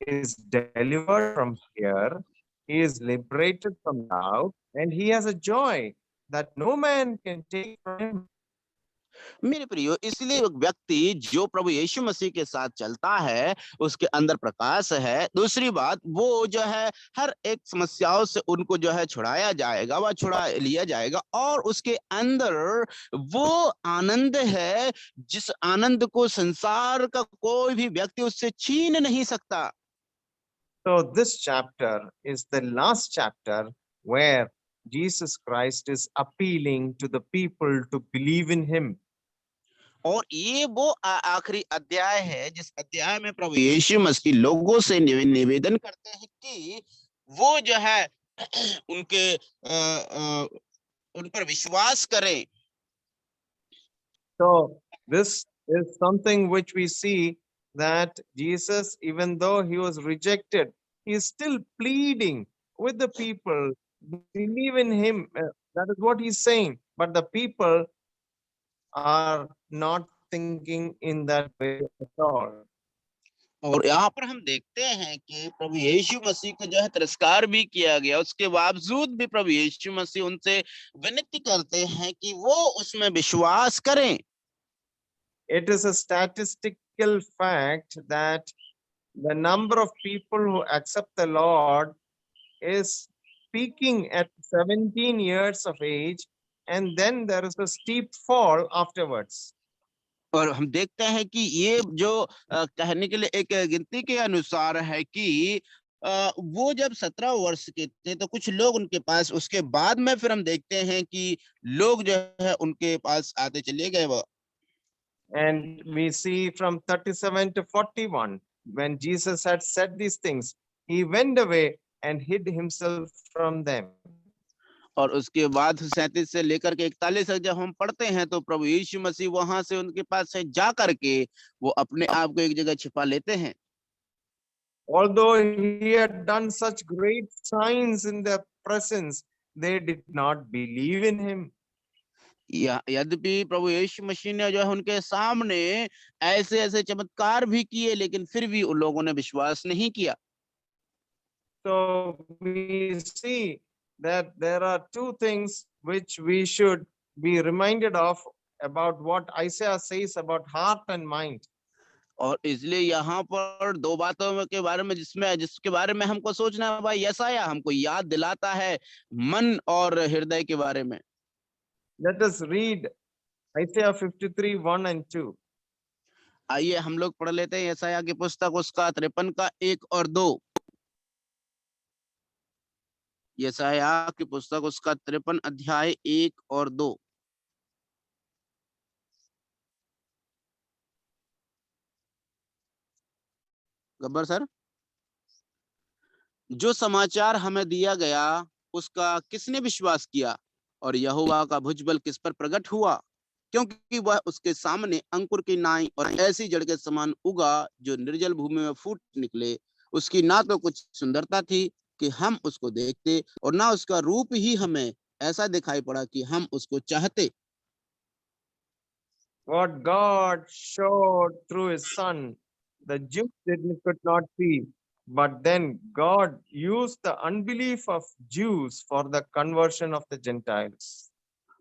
is delivered from fear, he is liberated from doubt, and he has a joy that no man can take from him. मेरे प्रियो, इसलिए एक व्यक्ति जो प्रभु यीशु मसीह के साथ चलता है उसके अंदर प्रकाश है। दूसरी बात, वो जो है हर एक समस्याओं से उनको जो है छुड़ाया जाएगा, वह छुड़ा लिया जाएगा और उसके अंदर वो आनंद है जिस आनंद को संसार का कोई भी व्यक्ति उससे छीन नहीं सकता। So this chapter is the last chapter where Jesus Christ is appealing to the people to believe in him. और ये वो आखिरी अध्याय है जिस अध्याय में प्रभु यीशु मसीह लोगों से निवेदन करते हैं कि वो जो है उनके उन पर विश्वास करें। So this is something which we see that Jesus, even though he was rejected, he is still pleading with the people, believe in him. That is what he's saying. But the people are not thinking in that way at all. और यहाँ पर हम देखते हैं कि प्रभु यीशु मसीह को जो है तिरस्कार भी किया गया, उसके बावजूद भी प्रभु यीशु मसीह उनसे विनती करते हैं कि वो उसमें विश्वास करें। It is a statistical fact that the number of people who accept the Lord is peaking at 17 years of age, and then there is a steep fall afterwards. और हम देखते हैं कि ये जो कहने के लिए एक गिनती के अनुसार है कि वो जब 17 वर्ष के थे तो कुछ लोग उनके पास, उसके बाद में फिर हम देखते हैं कि लोग जो है उनके पास आते चले गए। वो And we see from 37 to 41, when Jesus had said these things, he went away and hid himself from them. और उसके बाद 37 से लेकर के 41 तक जब हम पढ़ते हैं तो प्रभु यीशु मसीह वहां से उनके पास से जा करके वो अपने आप को एक जगह छिपा लेते हैं। Although he had done such great signs in their presence, they did not believe in him. यद्यपि प्रभु यीशु मसीह ने जो है उनके सामने ऐसे ऐसे चमत्कार भी किए, लेकिन फिर भी उन लोगों ने विश्वास नहीं किया। So we see that there are two things which we should be reminded of about what Isaiah says about heart and mind. और इसलिए यहाँ पर दो बातों के बारे में जिसके बारे में हमको सोचना है, भाई यशायाह हमको याद दिलाता है मन और हृदय के बारे में। Let us read Isaiah 53, 1 and 2. आइए हम लोग पढ़ लेते हैं यशायाह की पुस्तक उसका 53 का 1 और 2। यशायाह की पुस्तक उसका 53 अध्याय 1 और 2। गब्बर सर, जो समाचार हमें दिया गया उसका किसने विश्वास किया, और यहोवा का भुजबल किस पर प्रकट हुआ? क्योंकि वह उसके सामने अंकुर की नाई और ऐसी जड़ के समान उगा जो निर्जल भूमि में फूट निकले। उसकी ना तो कुछ सुंदरता थी कि हम उसको देखते, और ना उसका रूप ही हमें ऐसा दिखाई पड़ा कि हम उसको चाहते। What God showed through his son, the Jews could not see, but then God used the unbelief of Jews for the conversion of the Gentiles.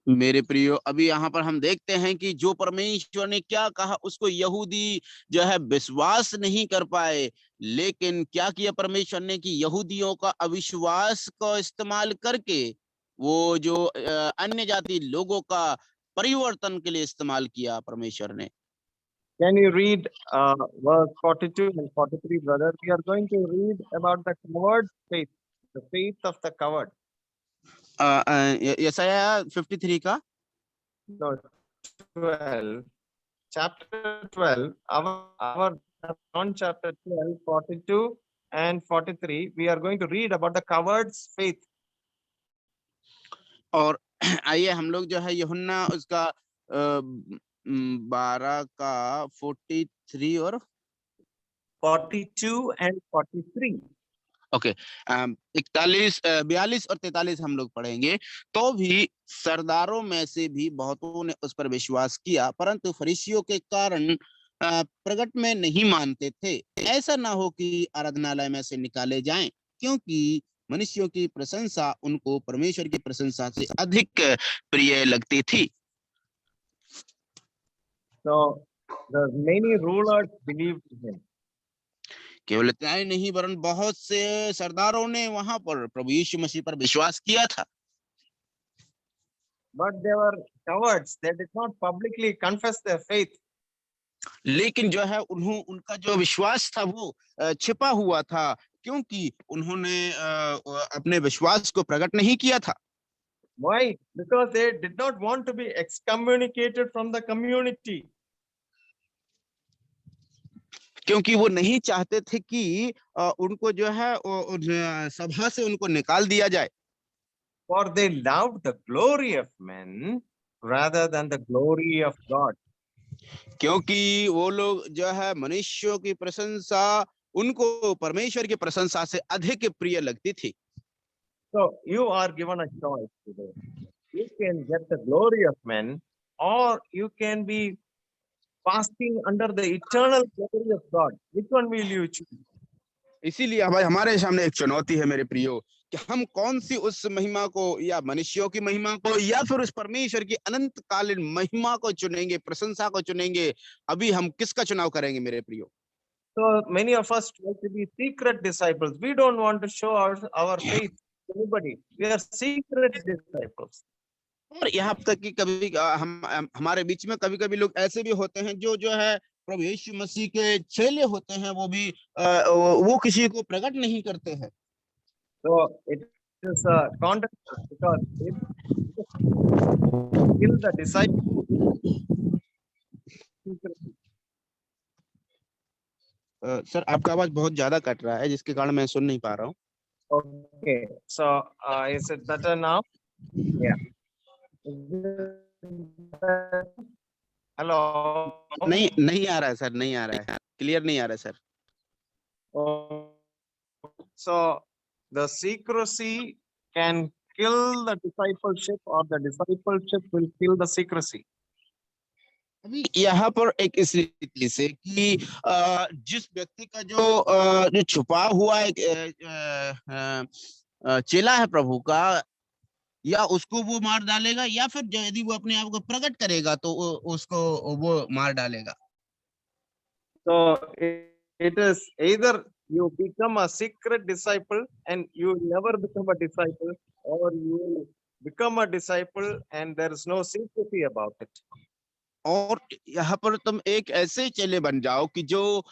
मेरे प्रियो, अभी यहाँ पर हम देखते हैं कि जो परमेश्वर ने क्या कहा उसको यहूदी जो है विश्वास नहीं कर पाए, लेकिन क्या किया परमेश्वर ने कि यहूदियों का अविश्वास को इस्तेमाल करके वो जो अन्य जाति लोगों का परिवर्तन के लिए इस्तेमाल किया परमेश्वर ने। Can you read verse 42 and 43, brother? We are going to read about the coward faith, the faith of the coward. यशायाह 53 का No, 12, chapter 12, our John chapter 12, 42 and 43, we are going to read about the coward's faith. और आइए हम लोग जो है यूहन्ना उसका 12 का 43 और 42 and 43. ओके 41 42 और 43 हम लोग पढ़ेंगे। तो भी सरदारों में से भी बहुतों ने उस पर विश्वास किया, परंतु फरीसियों के कारण प्रकट में नहीं मानते थे, ऐसा ना हो कि आराधनालय में से निकाले जाएं, क्योंकि मनुष्यों की प्रशंसा उनको परमेश्वर की प्रशंसा से अधिक प्रिय लगती थी। So the many rulers believed him. केवल इतना ही नहीं वरन बहुत से सरदारों ने वहां पर प्रभु यीशु मसीह पर विश्वास किया था। But they were cowards. They did not publicly confess their faith. लेकिन जो है उनका जो विश्वास था वो छिपा हुआ था, क्योंकि उन्होंने अपने विश्वास को प्रकट नहीं किया था। Why? Because they did not want to be excommunicated from the community. क्योंकि वो नहीं चाहते थे कि उनको जो है सभा से उनको निकाल दिया जाए। For they loved the glory of men rather than the glory of God. क्योंकि वो लोग जो है मनुष्यों की प्रशंसा उनको परमेश्वर की प्रशंसा से अधिक प्रिय लगती थी। So you are given a choice today. You can get the glory of men, or you can be fasting under the eternal glory of God. Which one will you choose? इसीलिए हमारे सामने एक चुनौती है मेरे प्रियो, कि हम कौन सी उस महिमा को, या मनुष्यों की महिमा को, या फिर उस परमेश्वर की अनंत कालीन महिमा को चुनेंगे, प्रशंसा को चुनेंगे। अभी हम किसका चुनाव करेंगे मेरे प्रियो? So many of us try to be secret disciples. We don't want to show our faith to anybody. We are secret disciples. और यहाँ तक कि कभी हमारे बीच में कभी-कभी लोग ऐसे भी होते हैं जो है प्रभु यीशु मसीह के चेले होते हैं, वो भी वो किसी को प्रकट नहीं करते हैं। So it is a contrast, because if kill the disciple, sir आपका आवाज बहुत ज्यादा कट रहा है, जिसके कारण मैं सुन नहीं पा रहा हूँ। okay. So is it better now? Yeah. Hello. नहीं आ रहा है सर, नहीं आ रहा है, क्लियर नहीं आ रहा है sir. So the secrecy can kill the discipleship, or the discipleship will kill the secrecy. अभी यहाँ पर एक स्थिति से कि जिस व्यक्ति का जो छुपा हुआ एक चेला है प्रभु का, या उसको वो मार डालेगा, या फिर यदि वो अपने आप को प्रकट करेगा तो उसको वो मार डालेगा। So it is either you become a secret disciple and you will never become a disciple, or you will become a disciple and there is no secrecy about it. और यहाँ पर तुम एक ऐसे चेले बन जाओ कि जो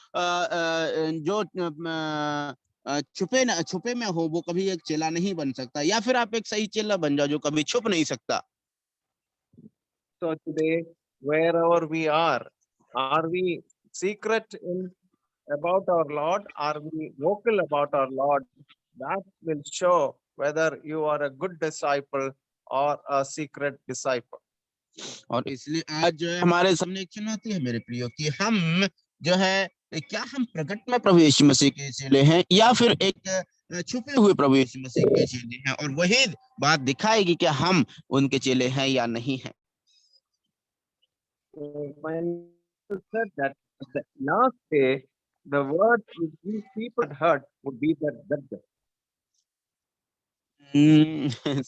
छुपे में हो, वो कभी एक चेला नहीं बन सकता, या फिर आप एक सही चेला बन जाओ जो कभी छुप नहीं सकता। So today, wherever we are we secret about our Lord? Are we vocal about our Lord? That will show whether you are a good disciple or a secret disciple. और इसलिए आज जो है हमारे सामने एक चुनौती है मेरे प्रियो, कि हम जो है क्या हम प्रकट में प्रभु यीशु मसीह के चेले हैं, या फिर एक छुपे हुए प्रभु यीशु मसीह के चेले हैं, और वही बात दिखाएगी कि हम उनके चेले हैं या नहीं हैं। When you said that the last day, the word these people heard would be that.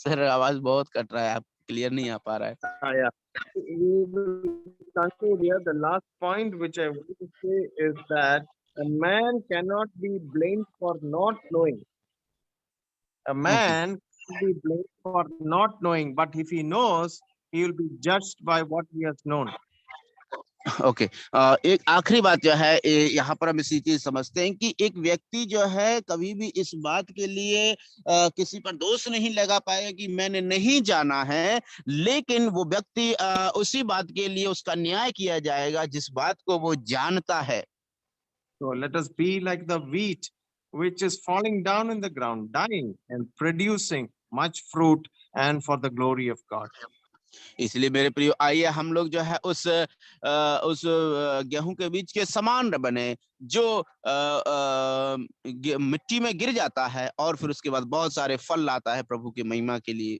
Sir आवाज बहुत कट रहा है, आप क्लियर नहीं आ पा रहा है। Yeah. We will conclude here. The last point which I want to say is that a man cannot be blamed for not knowing. A man can be blamed for not knowing, but if he knows, he will be judged by what he has known. Okay. एक आखिरी बात जो है यहाँ पर हम इसी चीज समझते हैं कि एक व्यक्ति जो है कभी भी इस बात के लिए किसी पर दोष नहीं लगा पाएगा कि मैंने नहीं जाना है, लेकिन वो व्यक्ति उसी बात के लिए उसका न्याय किया जाएगा जिस बात को वो जानता है। So let us be like the wheat which is falling down in the ground, dying and producing much fruit and for the glory of God. इसलिए मेरे प्रियो, आइए हम लोग जो है उस गेहूं के बीज के समान बने जो मिट्टी में गिर जाता है और फिर उसके बाद बहुत सारे फल लाता है प्रभु की महिमा के लिए।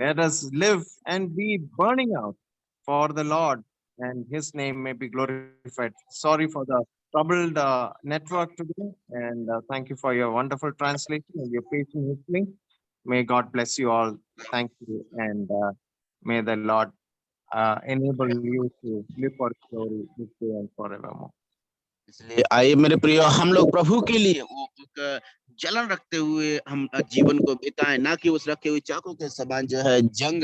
Let us live and be burning out for the Lord, and His name may be glorified. Sorry for the troubled network today, and thank you for your wonderful translation and your patient listening. May God bless you all. Thank you, and may the Lord enable you to live for His glory this day and forevermore. इसलिए आइए मेरे प्रियो, हम लोग प्रभु के लिए वो एक जलन रखते हुए हम जीवन को बिताएं, ना कि उस रखे हुए चाकू के समान जो है जंग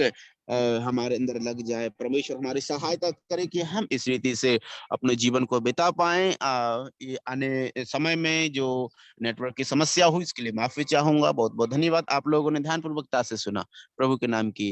हमारे अंदर लग जाए। परमेश्वर हमारी सहायता करे कि हम इस रीति से अपने जीवन को बिता पाएं। ये आने समय में जो नेटवर्क की समस्या हुई इसके लिए माफी चाहूंगा। बहुत बहुत धन्यवाद, आप लोगों ने ध्यानपूर्वकता से सुना। प्रभु के नाम की